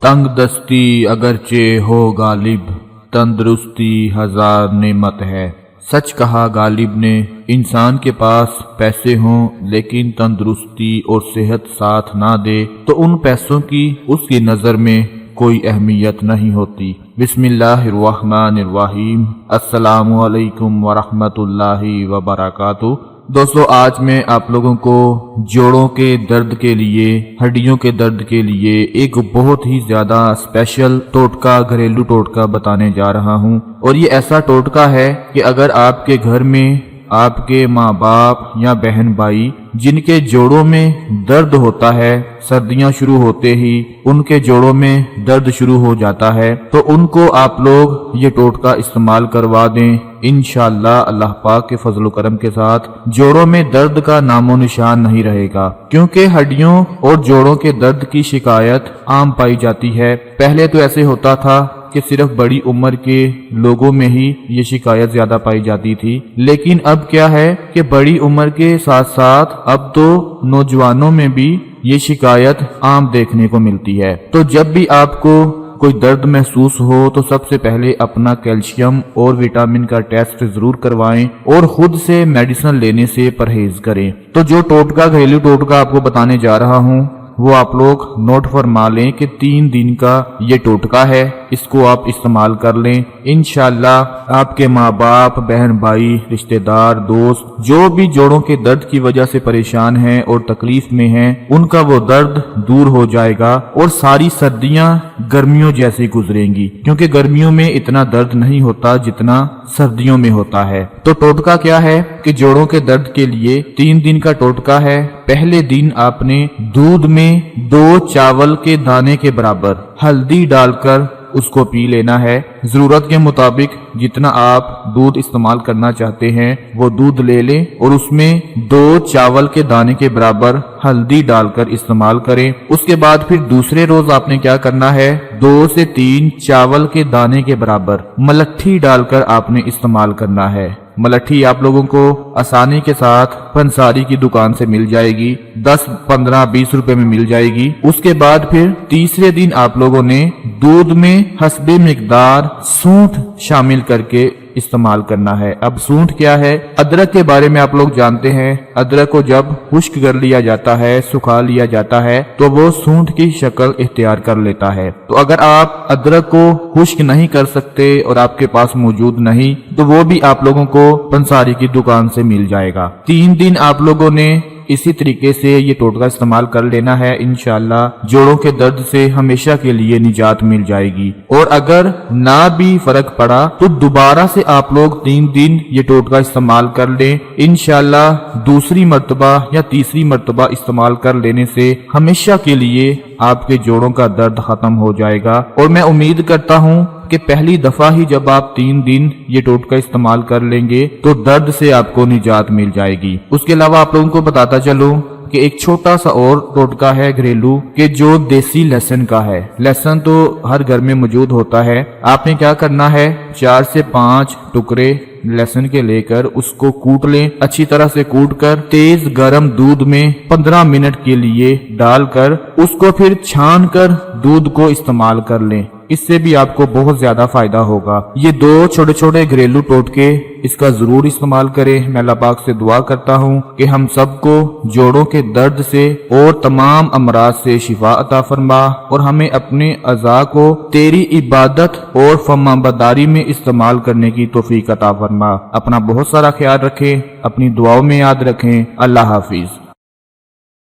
تنگ دستی اگرچہ ہو غالب، تندرستی ہزار نعمت ہے۔ سچ کہا غالب نے، انسان کے پاس پیسے ہوں لیکن تندرستی اور صحت ساتھ نہ دے تو ان پیسوں کی اس کی نظر میں کوئی اہمیت نہیں ہوتی۔ بسم اللہ الرحمن الرحیم۔ السلام علیکم ورحمۃ اللہ وبرکاتہ۔ دوستو، آج میں آپ لوگوں کو جوڑوں کے درد کے لیے، ہڈیوں کے درد کے لیے ایک بہت ہی زیادہ اسپیشل ٹوٹکا، گھریلو ٹوٹکا بتانے جا رہا ہوں۔ اور یہ ایسا ٹوٹکا ہے کہ اگر آپ کے گھر میں آپ کے ماں باپ یا بہن بھائی جن کے جوڑوں میں درد ہوتا ہے، سردیاں شروع ہوتے ہی ان کے جوڑوں میں درد شروع ہو جاتا ہے، تو ان کو آپ لوگ یہ ٹوٹکا استعمال کروا دیں، انشاءاللہ اللہ پاک کے فضل و کرم کے ساتھ جوڑوں میں درد کا نام و نشان نہیں رہے گا۔ کیونکہ ہڈیوں اور جوڑوں کے درد کی شکایت عام پائی جاتی ہے۔ پہلے تو ایسے ہوتا تھا کہ صرف بڑی عمر کے لوگوں میں ہی یہ شکایت زیادہ پائی جاتی تھی، لیکن اب کیا ہے کہ بڑی عمر کے ساتھ ساتھ اب تو نوجوانوں میں بھی یہ شکایت عام دیکھنے کو ملتی ہے۔ تو جب بھی آپ کو کوئی درد محسوس ہو تو سب سے پہلے اپنا کیلشیم اور وٹامن کا ٹیسٹ ضرور کروائیں اور خود سے میڈیسن لینے سے پرہیز کریں۔ تو جو ٹوٹکا، گھریلو ٹوٹکا آپ کو بتانے جا رہا ہوں وہ آپ لوگ نوٹ فرما لیں کہ 3 دن کا یہ ٹوٹکا ہے، اس کو آپ استعمال کر لیں، انشاءاللہ آپ کے ماں باپ، بہن بھائی، رشتہ دار، دوست جو بھی جوڑوں کے درد کی وجہ سے پریشان ہیں اور تکلیف میں ہیں، ان کا وہ درد دور ہو جائے گا اور ساری سردیاں گرمیوں جیسی گزریں گی، کیونکہ گرمیوں میں اتنا درد نہیں ہوتا جتنا سردیوں میں ہوتا ہے۔ تو ٹوٹکا کیا ہے کہ جوڑوں کے درد کے لیے 3 دن کا ٹوٹکا ہے۔ پہلے دن آپ نے دودھ میں 2 چاول کے دانے کے برابر ہلدی ڈال کر اس کو پی لینا ہے۔ ضرورت کے مطابق جتنا آپ دودھ استعمال کرنا چاہتے ہیں وہ دودھ لے لیں اور اس میں 2 چاول کے دانے کے برابر ہلدی ڈال کر استعمال کریں۔ اس کے بعد پھر دوسرے روز آپ نے کیا کرنا ہے، 2 سے 3 چاول کے دانے کے برابر ملٹھی ڈال کر آپ نے استعمال کرنا ہے۔ ملٹھی آپ لوگوں کو آسانی کے ساتھ پنساری کی دکان سے مل جائے گی، 10، 15، 20 روپے میں مل جائے گی۔ اس کے بعد پھر تیسرے دن آپ لوگوں نے دودھ میں حسب مقدار سونٹھ شامل کر کے استعمال کرنا ہے۔ اب سونٹھ کیا ہے؟ ادرک کے بارے میں آپ لوگ جانتے ہیں، ادرک کو جب خشک کر لیا جاتا ہے، سکھا لیا جاتا ہے تو وہ سونٹھ کی شکل اختیار کر لیتا ہے۔ تو اگر آپ ادرک کو خشک نہیں کر سکتے اور آپ کے پاس موجود نہیں تو وہ بھی آپ لوگوں کو پنساری کی دکان سے مل جائے گا۔ 3 دن آپ لوگوں نے اسی طریقے سے یہ ٹوٹکا استعمال کر لینا ہے، انشاءاللہ جوڑوں کے درد سے ہمیشہ کے لیے نجات مل جائے گی۔ اور اگر نہ بھی فرق پڑا تو دوبارہ سے آپ لوگ 3 دن یہ ٹوٹکا استعمال کر لیں، انشاءاللہ دوسری مرتبہ یا تیسری مرتبہ استعمال کر لینے سے ہمیشہ کے لیے آپ کے جوڑوں کا درد ختم ہو جائے گا۔ اور میں امید کرتا ہوں کہ پہلی دفعہ ہی جب آپ 3 دن یہ ٹوٹکا استعمال کر لیں گے تو درد سے آپ کو نجات مل جائے گی۔ اس کے علاوہ آپ لوگوں کو بتاتا چلوں کہ ایک چھوٹا سا اور ٹوٹکا ہے گھریلو کہ جو دیسی لہسن کا ہے۔ لہسن تو ہر گھر میں موجود ہوتا ہے۔ آپ نے کیا کرنا ہے، 4 سے 5 ٹکڑے لہسن کے لے کر اس کو کوٹ لیں، اچھی طرح سے کوٹ کر تیز گرم دودھ میں 15 منٹ کے لیے ڈال کر اس کو پھر چھان کر دودھ کو استعمال کر لیں۔ اس سے بھی آپ کو بہت زیادہ فائدہ ہوگا۔ یہ 2 چھوٹے چھوٹے گھریلو ٹوٹکے اس کا ضرور استعمال کریں۔ میں اللہ پاک سے دعا کرتا ہوں کہ ہم سب کو جوڑوں کے درد سے اور تمام امراض سے شفا عطا فرما اور ہمیں اپنے اعضاء کو تیری عبادت اور فرمانبرداری میں استعمال کرنے کی توفیق عطا فرما۔ اپنا بہت سارا خیال رکھیں، اپنی دعاؤں میں یاد رکھیں۔ اللہ حافظ۔